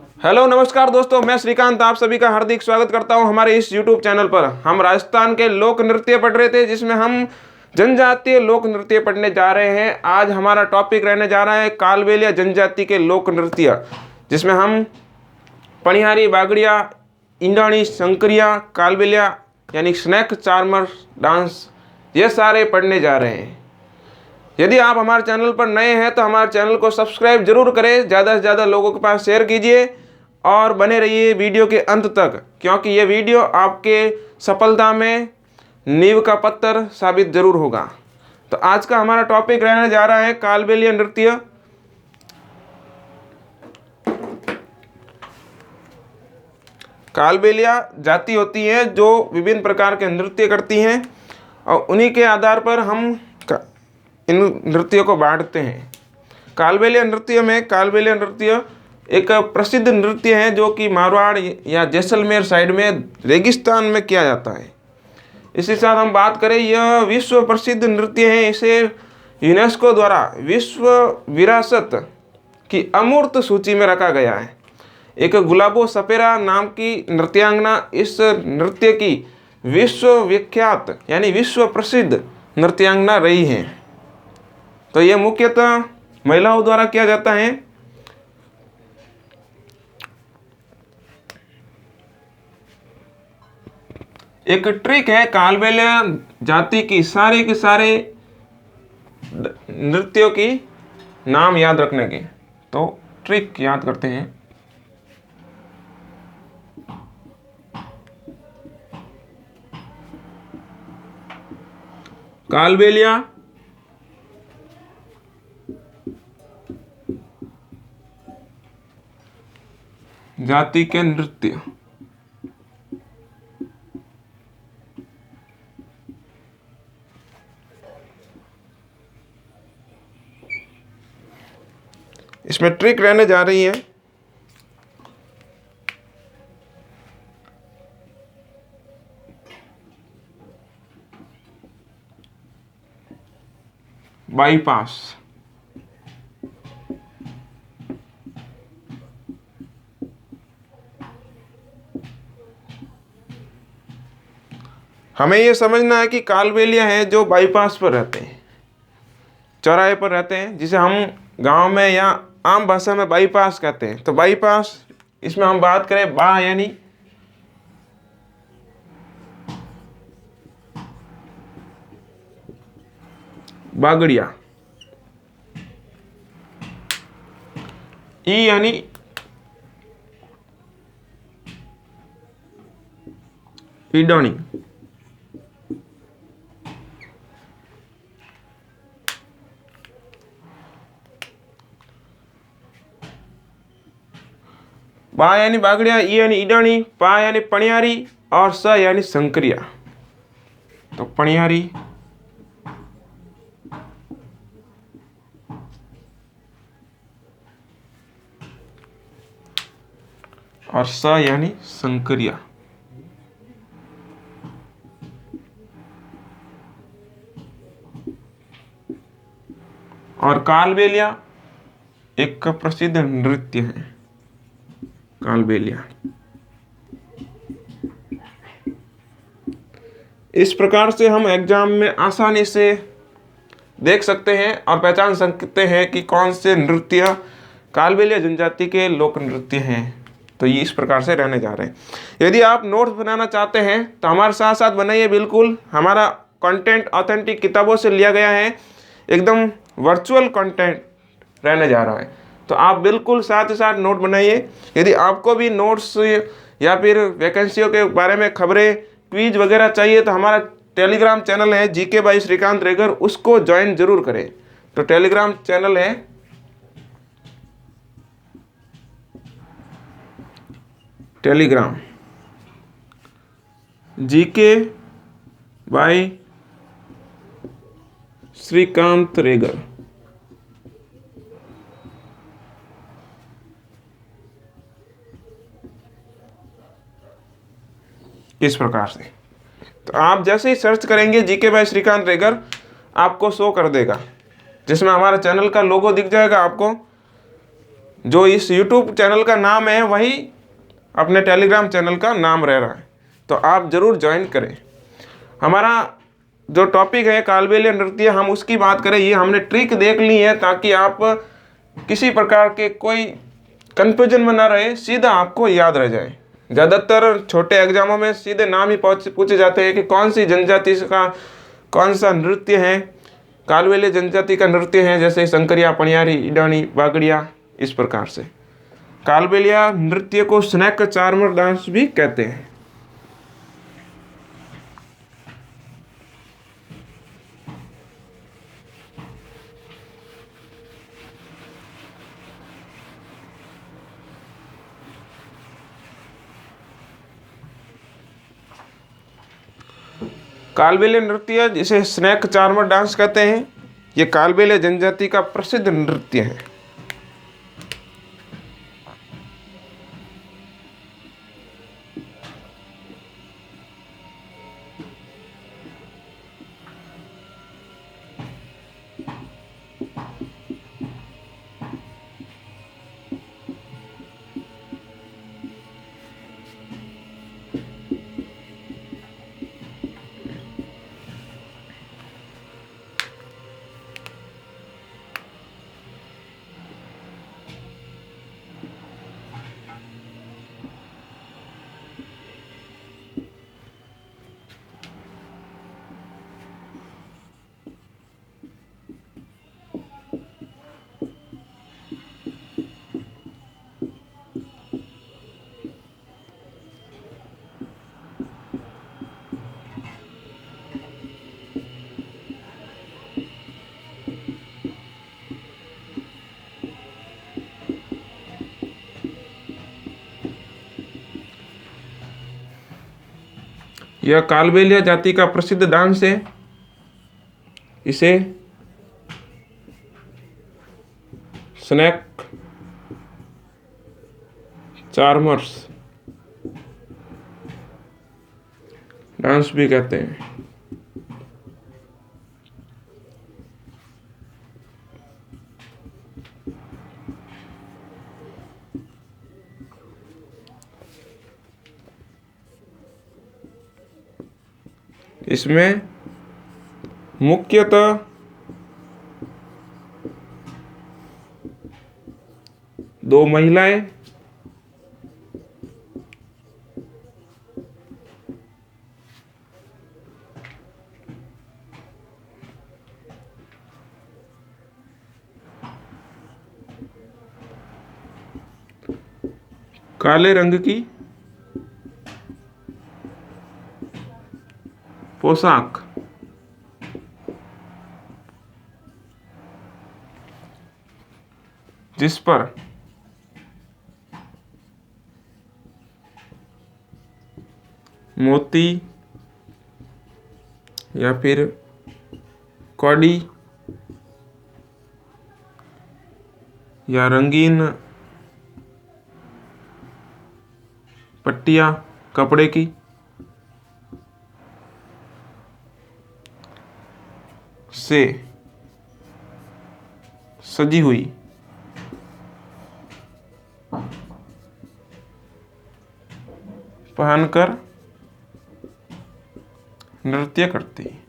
Hello नमस्कार दोस्तों, मैं श्रीकांत आप सभी का हार्दिक स्वागत करता हूं हमारे इस YouTube चैनल पर। हम राजस्थान के लोक नृत्य पढ़ रहे थे, जिसमें हम जनजातीय लोक नृत्य पढ़ने जा रहे हैं। आज हमारा टॉपिक रहने जा रहा है कालबेलिया जनजाति के लोक नृत्य, जिसमें हम पनिहारी, बागड़िया, इंडाणी, शंकरिया, कालबेलिया यानी स्नैक चार्मर डांस, ये सारे पढ़ने जा रहे हैं। यदि आप हमारे चैनल पर नए हैं तो हमारे चैनल को सब्सक्राइब जरूर करें, ज़्यादा से ज़्यादा लोगों के पास शेयर कीजिए और बने रहिए वीडियो के अंत तक, क्योंकि ये वीडियो आपके सफलता में नींव का पत्थर साबित जरूर होगा। तो आज का हमारा टॉपिक रहने जा रहा है कालबेलिया नृत्य। कालबेलिया जाति होती है जो विभिन्न प्रकार के नृत्य करती हैं और उन्हीं के आधार पर हम इन नृत्यों को बांटते हैं। कालबेलिया नृत्य एक प्रसिद्ध नृत्य है जो कि मारवाड़ या जैसलमेर साइड में रेगिस्तान में किया जाता है। इसी साथ हम बात करें, यह विश्व प्रसिद्ध नृत्य है। इसे यूनेस्को द्वारा विश्व विरासत की अमूर्त सूची में रखा गया है। एक गुलाबो सपेरा नाम की नृत्यांगना इस नृत्य की विश्व विख्यात यानी विश्व प्रसिद्ध नृत्यांगना रही है। तो यह मुख्यतः महिलाओं द्वारा किया जाता है। एक ट्रिक है कालबेलिया जाति की सारे के सारे नृत्यों की नाम याद रखने की। तो ट्रिक याद करते हैं। कालबेलिया जाति के नृत्य। इसमें ट्रिक रहने जा रही है। बाईपास। हमें यह समझना है कि कालबेलिया है जो बाईपास पर रहते हैं, चौराहे पर रहते हैं, जिसे हम गांव में या आम भाषा में बाईपास कहते हैं। तो बाईपास, इसमें हम बात करें बा यानी बागड़िया, ई यानी ईडानी, बा यानी बागड़िया, ई यानी ईडानी, पा यानी पनियारी और स यानी शंकरिया। तो पनियारी, और स यानी शंकरिया। और कालबेलिया एक प्रसिद्ध नृत्य है। कालबेलिया इस प्रकार से हम एग्जाम में आसानी से देख सकते हैं और पहचान सकते हैं कि कौन से नृत्य कालबेलिया जनजाति के लोक नृत्य हैं। तो ये इस प्रकार से रहने जा रहे हैं। यदि आप नोट्स बनाना चाहते हैं तो हमारे साथ साथ बनाइए। बिल्कुल हमारा कंटेंट ऑथेंटिक किताबों से लिया गया है, एकदम वर्चुअल कंटेंट रहने जा रहा है। तो आप बिल्कुल साथ ही साथ नोट बनाइए। यदि आपको भी नोट्स या फिर वैकेंसियों के बारे में खबरें, क्विज वगैरह चाहिए तो हमारा टेलीग्राम चैनल है जीके बाई श्रीकांत रेगर, उसको ज्वाइन जरूर करें। तो टेलीग्राम चैनल है Telegram GK by Shrikant Regar. इस प्रकार से तो आप जैसे ही सर्च करेंगे जीके बाय श्रीकांत रेगर, आपको शो कर देगा, जिसमें हमारा चैनल का लोगो दिख जाएगा आपको। जो इस यूट्यूब चैनल का नाम है वही अपने टेलीग्राम चैनल का नाम रह रहा है, तो आप ज़रूर ज्वाइन करें। हमारा जो टॉपिक है कालबेलिया नृत्य, हम उसकी बात करें। ये हमने ट्रिक देख ली है ताकि आप किसी प्रकार के कोई कन्फ्यूजन में ना रहे, सीधा आपको याद रह जाए। ज़्यादातर छोटे एग्जामों में सीधे नाम ही पूछे जाते हैं कि कौन सी जनजाति का कौन सा नृत्य है। कालबेलिया जनजाति का नृत्य है, जैसे संकरिया, पणियारी, इडानी, बागड़िया, इस प्रकार से। कालबेलिया नृत्य को स्नैक चार्मर डांस भी कहते हैं। कालबेलिया नृत्य, जिसे स्नैक चार्मर डांस कहते हैं, ये कालबेलिया जनजाति का प्रसिद्ध नृत्य है। यह कालबेलिया जाति का प्रसिद्ध डांस है। इसे स्नैक चार्मर्स डांस भी कहते हैं। इसमें मुख्यतः दो महिलाएं काले रंग की पोशाक जिस पर मोती या फिर कौड़ी या रंगीन पट्टियाँ कपड़े की से सजी हुई पहनकर नृत्य करती है।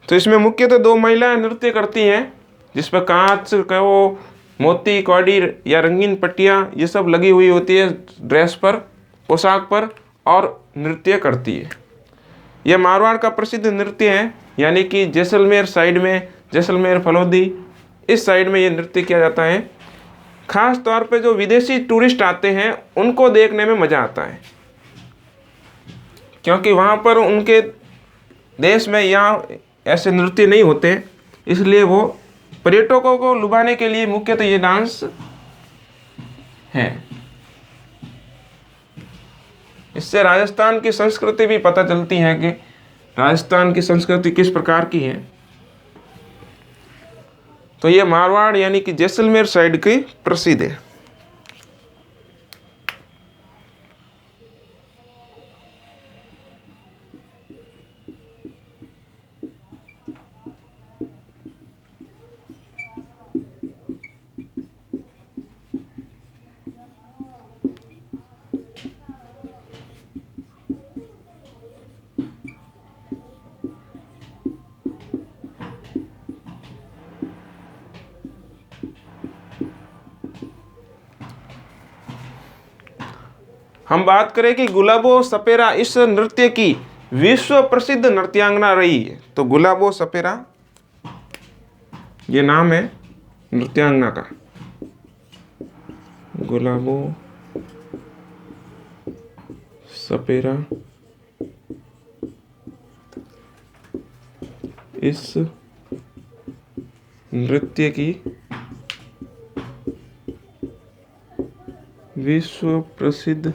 तो इसमें मुख्यतः दो महिलाएं नृत्य करती हैं, जिस पर कांच का वो मोती, कौड़ी या रंगीन पट्टियाँ ये सब लगी हुई होती है ड्रेस पर, पोशाक पर, और नृत्य करती है। यह मारवाड़ का प्रसिद्ध नृत्य है, यानी कि जैसलमेर साइड में, जैसलमेर, फलौदी, इस साइड में ये नृत्य किया जाता है। खास तौर पे जो विदेशी टूरिस्ट आते हैं उनको देखने में मज़ा आता है, क्योंकि वहाँ पर उनके देश में यहाँ ऐसे नृत्य नहीं होते, इसलिए वो पर्यटकों को लुभाने के लिए मुख्यतः ये डांस है। इससे राजस्थान की संस्कृति भी पता चलती है कि राजस्थान की संस्कृति किस प्रकार की है। तो ये मारवाड़ यानी कि जैसलमेर साइड की प्रसिद्ध है। हम बात करें कि गुलाबो सपेरा इस नृत्य की विश्व प्रसिद्ध नृत्यांगना रही है। तो गुलाबो सपेरा ये नाम है नृत्यांगना का। गुलाबो सपेरा इस नृत्य की विश्व प्रसिद्ध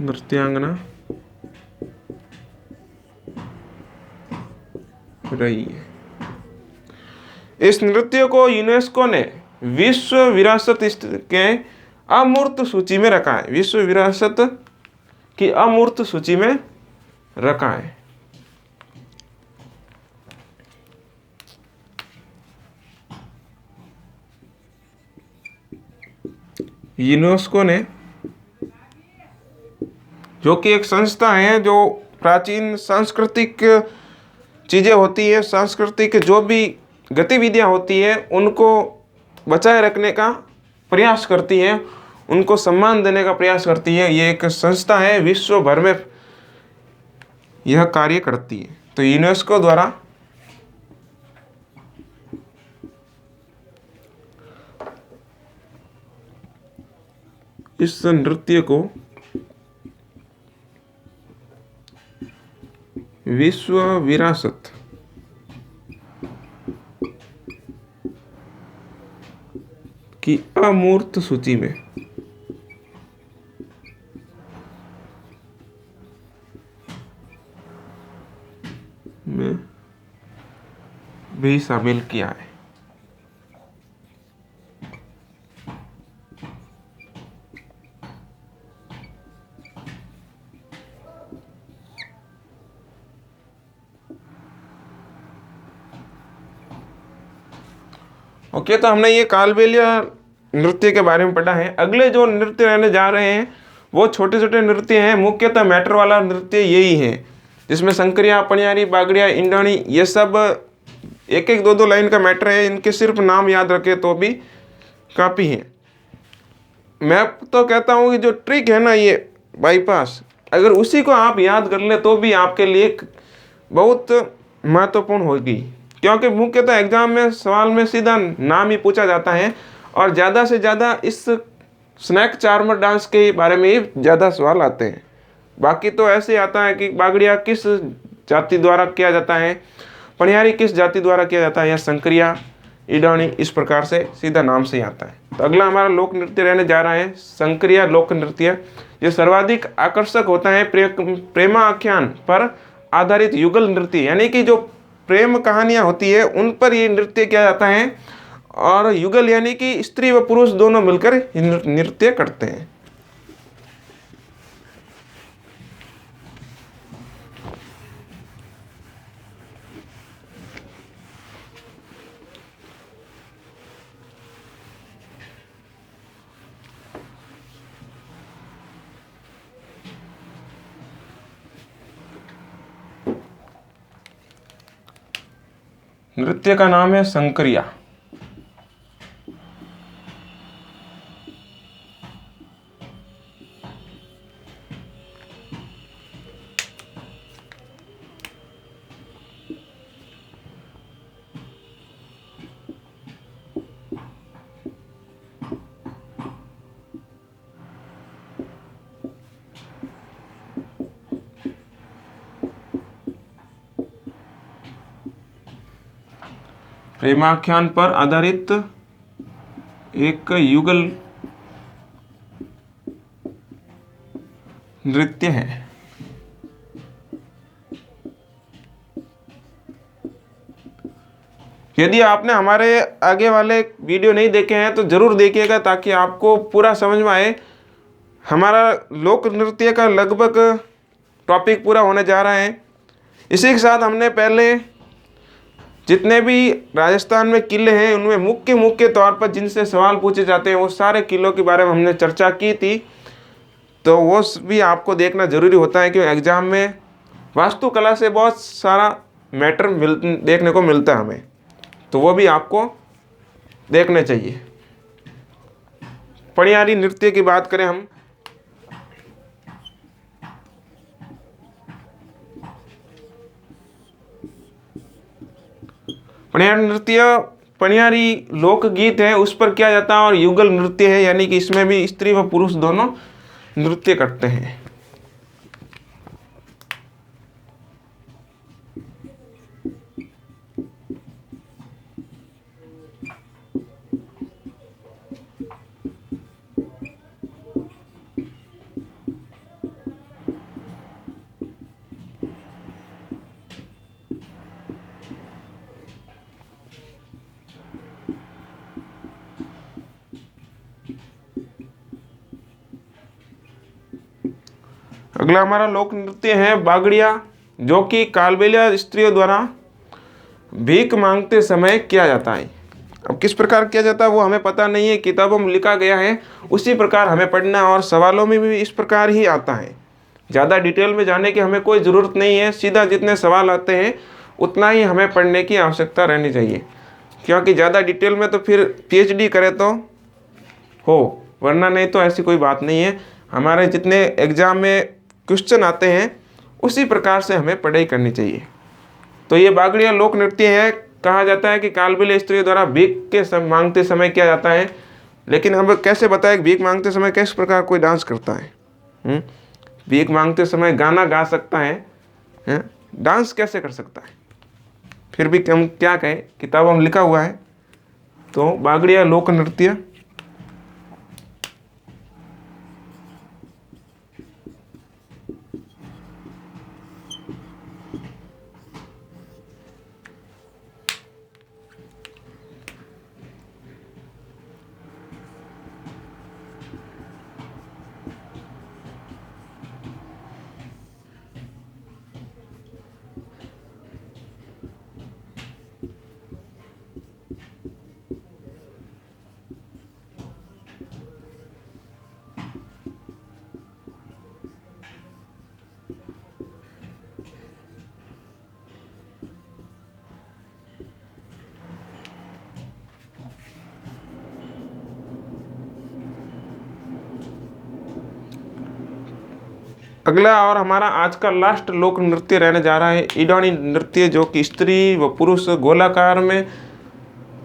नृत्यांगना रही है। इस नृत्य को यूनेस्को ने विश्व विरासत के अमूर्त सूची में रखा है। विश्व विरासत की अमूर्त सूची में रखा है। यूनेस्को ने, जो कि एक संस्था है जो प्राचीन सांस्कृतिक चीज़ें होती है, सांस्कृतिक जो भी गतिविधियां होती है उनको बचाए रखने का प्रयास करती है, उनको सम्मान देने का प्रयास करती है। ये एक संस्था है, विश्व भर में यह कार्य करती है। तो यूनेस्को द्वारा इस नृत्य को विश्व विरासत की अमूर्त सूची में भी शामिल किया है। ओके, तो हमने ये कालबेलिया नृत्य के बारे में पढ़ा है। अगले जो नृत्य रहने जा रहे हैं वो छोटे छोटे नृत्य हैं। मुख्यतः मैटर वाला नृत्य यही है, जिसमें संकरिया, पनियारी, बागड़िया, इंडाणी, ये सब एक एक दो दो लाइन का मैटर है। इनके सिर्फ नाम याद रखे तो भी काफ़ी है। मैं तो कहता हूँ कि जो ट्रिक है ना, ये बाईपास, अगर उसी को आप याद कर ले तो भी आपके लिए बहुत महत्वपूर्ण होगी, क्योंकि मुख्यतः एग्जाम में सवाल में सीधा नाम ही पूछा जाता है और ज़्यादा से ज़्यादा इस स्नैक चार्मर डांस के बारे में ही ज़्यादा सवाल आते हैं। बाकी तो ऐसे आता है कि बागड़िया किस जाति द्वारा किया जाता है, पनियारी किस जाति द्वारा किया जाता है, या संकरिया, इडानी, इस प्रकार से सीधा नाम से ही आता है। तो अगला हमारा लोक नृत्य रहने जा रहा है संकरिया लोक नृत्य। ये सर्वाधिक आकर्षक होता है प्रेमाख्यान पर आधारित युगल नृत्य, यानी कि जो प्रेम कहानियाँ होती है उन पर ये नृत्य किया जाता है। और युगल यानी कि स्त्री व पुरुष दोनों मिलकर नृत्य करते हैं। नृत्य का नाम है संकरिया। प्रेमाख्यान पर आधारित एक युगल नृत्य है। यदि आपने हमारे आगे वाले वीडियो नहीं देखे हैं तो जरूर देखिएगा, ताकि आपको पूरा समझ में आए। हमारा लोक नृत्य का लगभग टॉपिक पूरा होने जा रहा है। इसी के साथ हमने पहले जितने भी राजस्थान में किले हैं उनमें मुख्य तौर पर जिनसे सवाल पूछे जाते हैं वो सारे किलों के बारे में हमने चर्चा की थी। तो वो भी आपको देखना ज़रूरी होता है, क्योंकि एग्ज़ाम में वास्तुकला से बहुत सारा मैटर देखने को मिलता है हमें, तो वो भी आपको देखने चाहिए। पणियारी नृत्य की बात करें हम, पणियारी नृत्य पणियारी लोकगीत है, उस पर किया जाता है, और युगल नृत्य है, यानी कि इसमें भी स्त्री व पुरुष दोनों नृत्य करते हैं। अगला हमारा लोक नृत्य है बागड़िया, जो कि कालबेलिया स्त्रियों द्वारा भीख मांगते समय किया जाता है। अब किस प्रकार किया जाता है वो हमें पता नहीं है, किताबों में लिखा गया है उसी प्रकार हमें पढ़ना, और सवालों में भी इस प्रकार ही आता है। ज़्यादा डिटेल में जाने की हमें कोई ज़रूरत नहीं है, सीधा जितने सवाल आते हैं उतना ही हमें पढ़ने की आवश्यकता रहनी चाहिए, क्योंकि ज़्यादा डिटेल में तो फिर PhD करें तो हो, वरना नहीं तो ऐसी कोई बात नहीं है। हमारे जितने एग्ज़ाम में क्वेश्चन आते हैं उसी प्रकार से हमें पढ़ाई करनी चाहिए। तो ये बागड़िया लोक नृत्य है, कहा जाता है कि कालबेलिया स्त्रियों द्वारा भीख के मांगते समय किया जाता है। लेकिन हम कैसे बताएं कि भीख मांगते समय किस प्रकार कोई डांस करता है? भीख मांगते समय गाना गा सकता है, डांस कैसे कर सकता है? फिर भी हम क्या कहें, किताबों में लिखा हुआ है। तो बागड़िया लोक नृत्य अगला और हमारा आज का लास्ट लोक नृत्य रहने जा रहा है ईडानी नृत्य, जो कि स्त्री व पुरुष गोलाकार में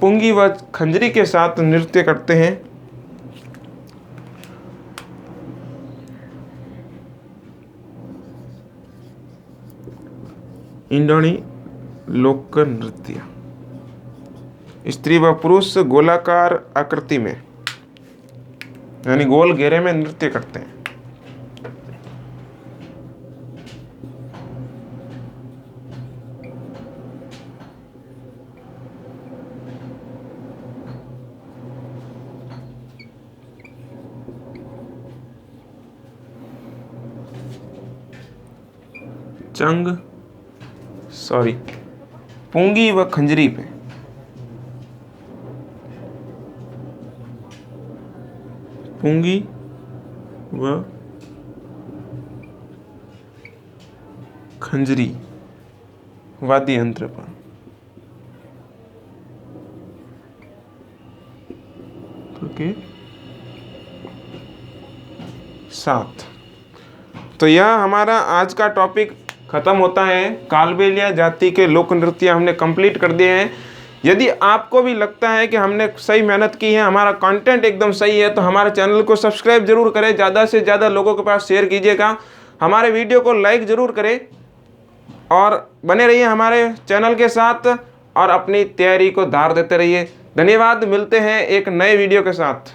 पुंगी व खंजरी के साथ नृत्य करते हैं। ईडानी लोक नृत्य, स्त्री व पुरुष गोलाकार आकृति में यानी गोल घेरे में नृत्य करते हैं। पुंगी व खंजरी पे पुंगी व खंजरी वाद्य यंत्र पर के साथ। तो यह हमारा आज का टॉपिक खत्म होता है। कालबेलिया जाति के लोक नृत्य हमने कंप्लीट कर दिए हैं। यदि आपको भी लगता है कि हमने सही मेहनत की है, हमारा कंटेंट एकदम सही है, तो हमारे चैनल को सब्सक्राइब जरूर करें, ज़्यादा से ज़्यादा लोगों के पास शेयर कीजिएगा, हमारे वीडियो को लाइक ज़रूर करें और बने रहिए हमारे चैनल के साथ और अपनी तैयारी को धार देते रहिए। धन्यवाद, मिलते हैं एक नए वीडियो के साथ।